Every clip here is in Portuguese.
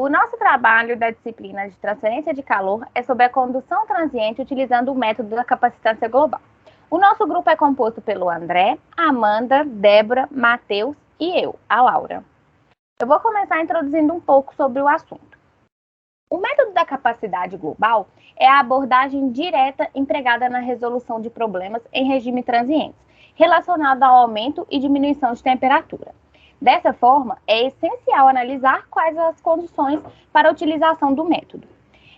O nosso trabalho da disciplina de transferência de calor é sobre a condução transiente utilizando o método da capacitância global. O nosso grupo é composto pelo André, Amanda, Débora, Matheus e eu, a Laura. Eu vou começar introduzindo um pouco sobre o assunto. O método da capacidade global é a abordagem direta empregada na resolução de problemas em regime transientes, relacionado ao aumento e diminuição de temperatura. Dessa forma, é essencial analisar quais as condições para a utilização do método.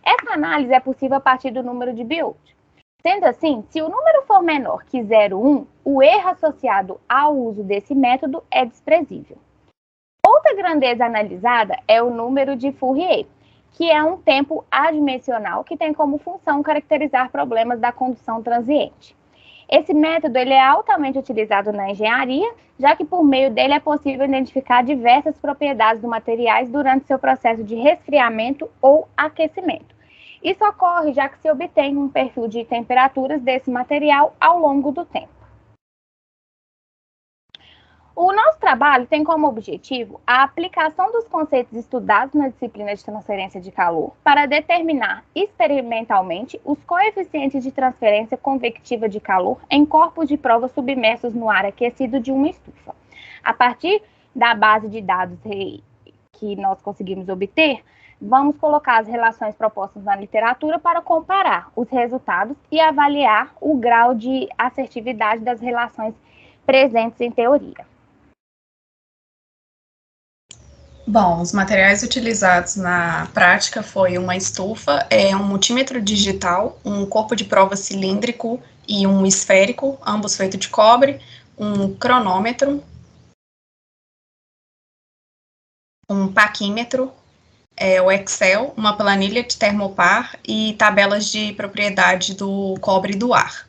Essa análise é possível a partir do número de Biot. Sendo assim, se o número for menor que 0,1, o erro associado ao uso desse método é desprezível. Outra grandeza analisada é o número de Fourier, que é um tempo adimensional que tem como função caracterizar problemas da condução transiente. Esse método ele é altamente utilizado na engenharia, já que por meio dele é possível identificar diversas propriedades dos materiais durante seu processo de resfriamento ou aquecimento. Isso ocorre já que se obtém um perfil de temperaturas desse material ao longo do tempo. O nosso trabalho tem como objetivo a aplicação dos conceitos estudados na disciplina de transferência de calor para determinar experimentalmente os coeficientes de transferência convectiva de calor em corpos de prova submersos no ar aquecido de uma estufa. A partir da base de dados que nós conseguimos obter, vamos colocar as relações propostas na literatura para comparar os resultados e avaliar o grau de assertividade das relações presentes em teoria. Bom, os materiais utilizados na prática foi uma estufa, um multímetro digital, um corpo de prova cilíndrico e um esférico, ambos feitos de cobre, um cronômetro, um paquímetro, o Excel, uma planilha de termopar e tabelas de propriedade do cobre e do ar.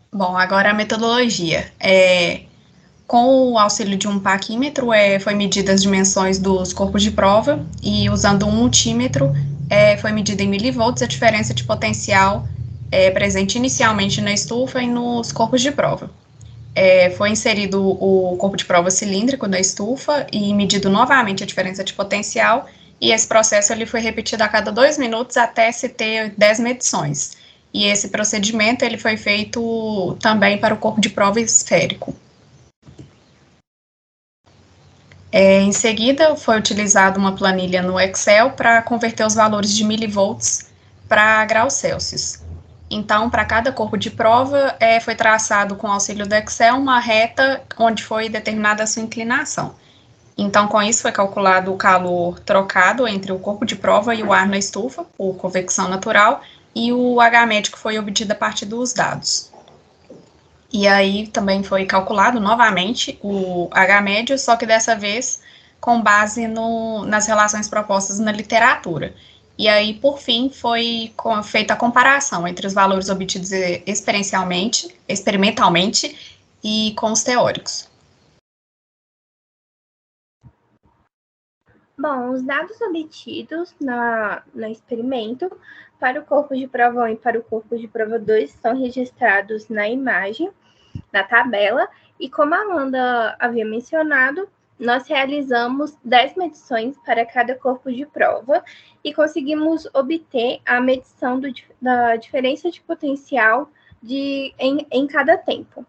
Bom, agora a metodologia. Com o auxílio de um paquímetro, foi medidas as dimensões dos corpos de prova e usando um multímetro, foi medida em milivolts a diferença de potencial presente inicialmente na estufa e nos corpos de prova. Foi inserido o corpo de prova cilíndrico na estufa e medido novamente a diferença de potencial, e esse processo ele foi repetido a cada 2 minutos até se ter 10 medições. E esse procedimento ele foi feito também para o corpo de prova esférico. Em seguida, foi utilizada uma planilha no Excel para converter os valores de milivolts para graus Celsius. Então, para cada corpo de prova, foi traçado com o auxílio do Excel uma reta onde foi determinada a sua inclinação. Então, com isso, foi calculado o calor trocado entre o corpo de prova e o ar na estufa, por convecção natural, e o H-médio que foi obtido a partir dos dados. E aí também foi calculado novamente o H-médio, só que dessa vez com base nas relações propostas na literatura. E aí, por fim, foi feita a comparação entre os valores obtidos experimentalmente e com os teóricos. Bom, os dados obtidos no experimento para o corpo de prova 1 e para o corpo de prova 2 são registrados na imagem, na tabela, e como a Amanda havia mencionado, nós realizamos 10 medições para cada corpo de prova e conseguimos obter a medição da diferença de potencial em cada tempo.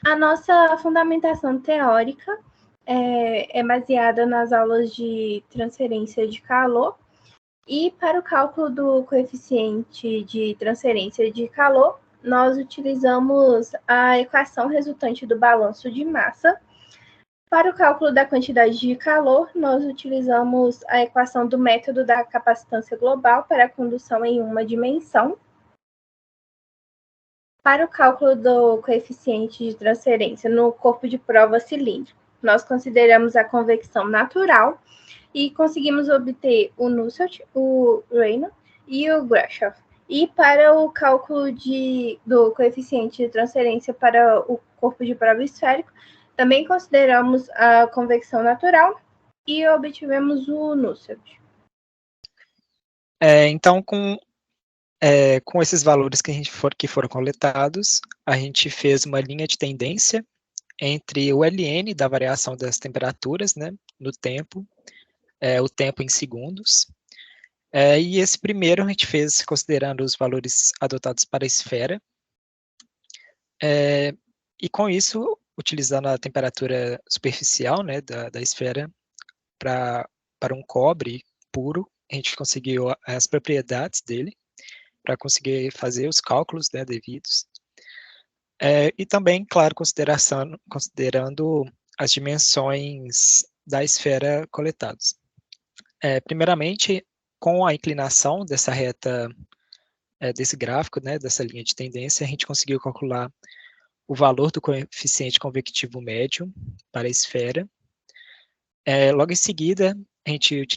A nossa fundamentação teórica é baseada nas aulas de transferência de calor, e para o cálculo do coeficiente de transferência de calor, nós utilizamos a equação resultante do balanço de massa. Para o cálculo da quantidade de calor, nós utilizamos a equação do método da capacitância global para a condução em uma dimensão. Para o cálculo do coeficiente de transferência no corpo de prova cilíndrico, nós consideramos a convecção natural e conseguimos obter o Nusselt, o Reynolds e o Grashof. E para o cálculo do coeficiente de transferência para o corpo de prova esférico, também consideramos a convecção natural e obtivemos o Nusselt. Então, com esses valores que foram coletados, a gente fez uma linha de tendência entre o ln da variação das temperaturas, né, no tempo, o tempo em segundos. E esse primeiro a gente fez considerando os valores adotados para a esfera. E com isso, utilizando a temperatura superficial, né, da esfera para um cobre puro, a gente conseguiu as propriedades dele para conseguir fazer os cálculos, né, devidos. E também, claro, considerando as dimensões da esfera coletadas. Primeiramente, com a inclinação dessa reta, desse gráfico, né, dessa linha de tendência, a gente conseguiu calcular o valor do coeficiente convectivo médio para a esfera. Logo em seguida, a gente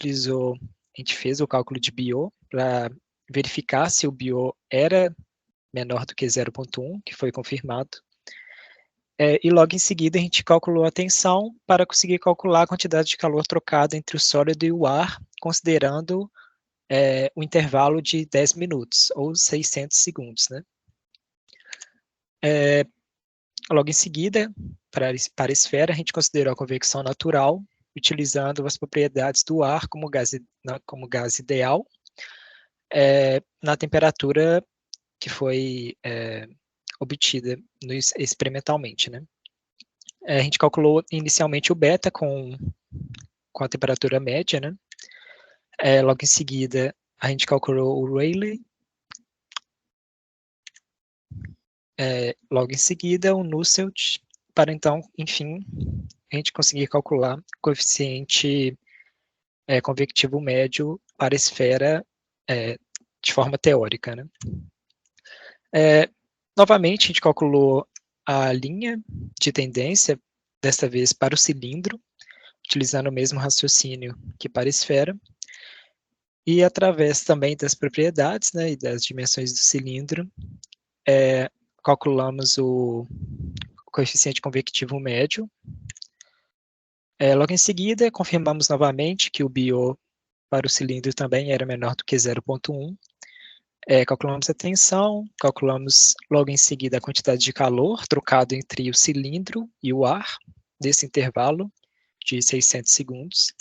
fez o cálculo de BO para verificar se o BO era menor do que 0,1, que foi confirmado. E logo em seguida, a gente calculou a tensão para conseguir calcular a quantidade de calor trocada entre o sólido e o ar, considerando o intervalo de 10 minutos, ou 600 segundos, né? Logo em seguida, para a esfera, a gente considerou a convecção natural, utilizando as propriedades do ar como gás ideal, na temperatura que foi obtida experimentalmente, né? A gente calculou inicialmente o beta com a temperatura média, né? Logo em seguida, a gente calculou o Rayleigh. Logo em seguida, o Nusselt, para então, enfim, a gente conseguir calcular o coeficiente convectivo médio para a esfera de forma teórica, né? Novamente, a gente calculou a linha de tendência, desta vez para o cilindro, utilizando o mesmo raciocínio que para a esfera, e através também das propriedades, né, e das dimensões do cilindro, calculamos o coeficiente convectivo médio. Logo em seguida, confirmamos novamente que o BO para o cilindro também era menor do que 0,1. Calculamos a tensão, calculamos logo em seguida a quantidade de calor trocado entre o cilindro e o ar, nesse intervalo de 600 segundos.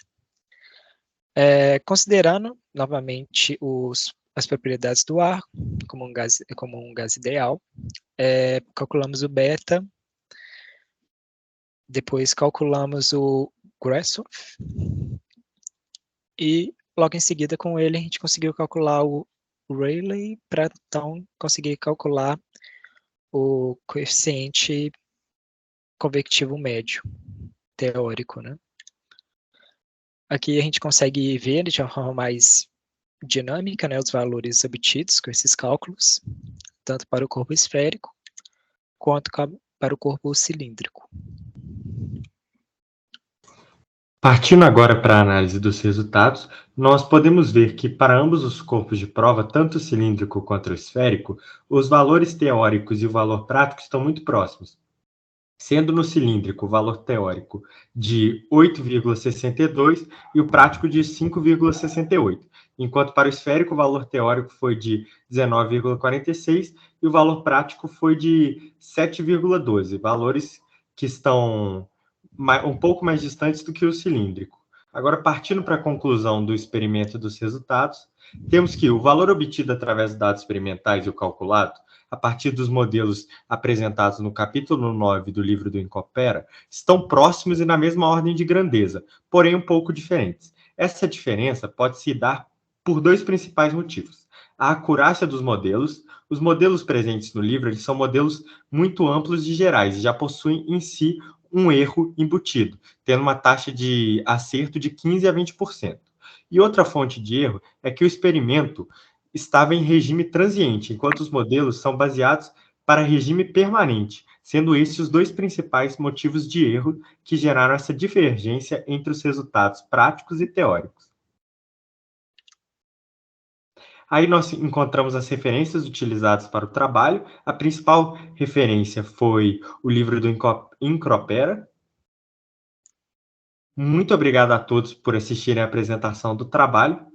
Considerando novamente as propriedades do ar como um gás ideal, calculamos o beta, depois calculamos o Grashof, e logo em seguida com ele a gente conseguiu calcular o Rayleigh para então conseguir calcular o coeficiente convectivo médio teórico, né? Aqui a gente consegue ver de uma forma mais dinâmica, né, os valores obtidos com esses cálculos, tanto para o corpo esférico quanto para o corpo cilíndrico. Partindo agora para a análise dos resultados, nós podemos ver que para ambos os corpos de prova, tanto o cilíndrico quanto o esférico, os valores teóricos e o valor prático estão muito próximos, sendo no cilíndrico o valor teórico de 8,62 e o prático de 5,68, enquanto para o esférico o valor teórico foi de 19,46 e o valor prático foi de 7,12, valores que estão um pouco mais distantes do que o cilíndrico. Agora, partindo para a conclusão do experimento e dos resultados, temos que o valor obtido através dos dados experimentais e o calculado, a partir dos modelos apresentados no capítulo 9 do livro do Incopera, estão próximos e na mesma ordem de grandeza, porém um pouco diferentes. Essa diferença pode se dar por dois principais motivos. A acurácia dos modelos. Os modelos presentes no livro eles são modelos muito amplos e gerais e já possuem em si um erro embutido, tendo uma taxa de acerto de 15% a 20%. E outra fonte de erro é que o experimento estava em regime transiente, enquanto os modelos são baseados para regime permanente, sendo esses os dois principais motivos de erro que geraram essa divergência entre os resultados práticos e teóricos. Aí nós encontramos as referências utilizadas para o trabalho. A principal referência foi o livro do Incopera. Muito obrigado a todos por assistirem à apresentação do trabalho.